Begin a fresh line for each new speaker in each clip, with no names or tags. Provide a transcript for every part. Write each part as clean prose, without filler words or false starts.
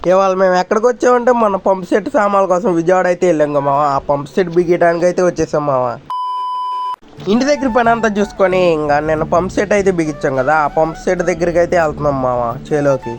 ఇవాళ మేము ఎక్కడికి వచ్చామంటే మన పంప్ సెట్ సామాన్ల కోసం విజయవాడ అయితే వెళ్ళాం కదా మామ. ఆ పంప్ సెట్ బిగించడానికి అయితే వచ్చేసాం మామ. ఇంటి దగ్గర పని అంతా చూసుకొని ఇంకా నేను పంప్ సెట్ అయితే బిగించాం కదా, ఆ పంప్ సెట్ దగ్గరికి అయితే వెళ్తున్నాం మామ చేలోకి.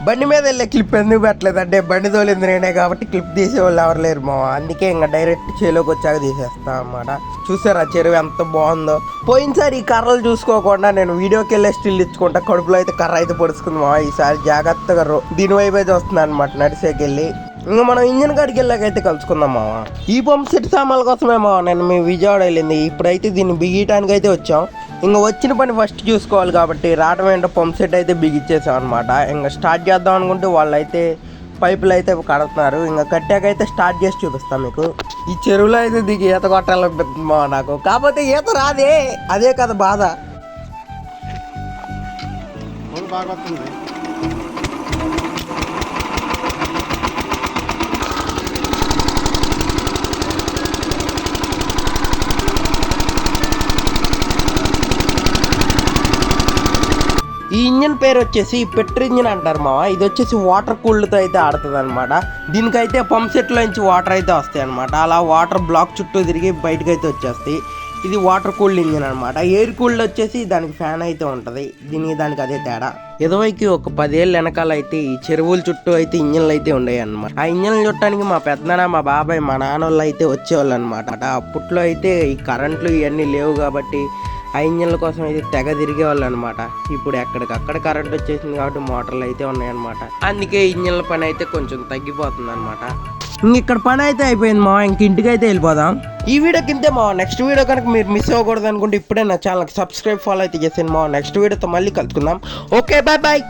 బండి మీద వెళ్ళే క్లిప్ ఎందుకు పెట్టలేదు అంటే బండి తోలింది నేనే కాబట్టి క్లిప్ తీసేవాళ్ళు ఎవరు లేరు మామ. అందుకే ఇంకా డైరెక్ట్ చేలోకి వచ్చాక తీసేస్తాం అన్నమాట. చూసారా చెరువు ఎంత బాగుందో. పోయినసారి ఈ కర్రలు చూసుకోకుండా నేను వీడియోకి వెళ్ళే స్టిల్ ఇచ్చుకుంటా కడుపులో అయితే కర్ర అయితే పొడుచుకుంది మామ. ఈసారి జాగ్రత్తగా దీని వైపు అయితే వస్తుంది అనమాట నడిసేకెళ్ళి. ఇంకా మనం ఇంజన్ కాడికి వెళ్ళాకైతే కలుసుకుందాం మామ. ఈ పంప్ సెట్ సామాన్ల కోసమే మామ నేను మీ విజయవాడ వెళ్ళింది. ఇప్పుడైతే దీన్ని బిగించడానికి అయితే వచ్చాం. ఇంకా వచ్చిన పని ఫస్ట్ చూసుకోవాలి కాబట్టి రావడం ఏంటో పంప్ సెట్ అయితే బిగిచ్చేసాం అనమాట. ఇంకా స్టార్ట్ చేద్దాం అనుకుంటే వాళ్ళు అయితే పైపులు అయితే కడుతున్నారు. ఇంకా కట్టాకైతే స్టార్ట్ చేసి చూపిస్తాం మీకు. ఈ చెరువులో అయితే దిగి ఈత కొట్టాలనిపిస్తుంది మా నాకు, కాకపోతే ఈత రాదే, అదే కదా బాధ.
బాగా వస్తుంది.
ఈ ఇంజిన్ పేరు వచ్చేసి పెట్రోల్ ఇంజిన్ అంటారు మావా. ఇది వచ్చేసి వాటర్ కూల్డ్తో అయితే ఆడుతుంది అనమాట. దీనికైతే పంప్ సెట్లో నుంచి వాటర్ అయితే వస్తాయి అనమాట. అలా వాటర్ బ్లాక్ చుట్టూ తిరిగి బయటకు అయితే వచ్చేస్తాయి. ఇది వాటర్ కూల్డ్ ఇంజిన్ అనమాట. ఎయిర్ కూల్డ్ వచ్చేసి దానికి ఫ్యాన్ అయితే ఉంటుంది. దానికి అదే తేడా. ఇదివైకి ఒక 10 ఏళ్ళ వెనకాల అయితే ఈ చెరువుల చుట్టూ అయితే ఇంజన్లు అయితే ఉండేవి అనమాట. ఆ ఇంజన్లు చుట్టానికి మా పెద్దనాన్న, మా బాబాయ్, మా నాన్న వాళ్ళు అయితే వచ్చేవాళ్ళు అనమాట. అప్పట్లో అయితే ఈ కరెంట్లు ఇవన్నీ లేవు కాబట్టి ఆ ఇంజన్ల కోసం అయితే తెగ తిరిగేవాళ్ళు అనమాట. ఇప్పుడు ఎక్కడికక్కడ కరెంట్ వచ్చేసింది కాబట్టి మోటార్లు అయితే ఉన్నాయన్నమాట. అందుకే ఇంజన్ల పని అయితే కొంచెం తగ్గిపోతుంది అనమాట. ఇక్కడ పని అయితే అయిపోయింది మా, ఇంక ఇంటికి అయితే వెళ్ళిపోదాం. ఈ వీడియో కిందే మా నెక్స్ట్ వీడియో కనుక మీరు మిస్ అవ్వకూడదు అనుకుంటే ఇప్పుడే నా ఛానల్కి సబ్స్క్రైబ్ ఫాలో అయితే చేసాను మా. నెక్స్ట్ వీడియోతో మళ్ళీ కలుసుకుందాం. Okay bye bye.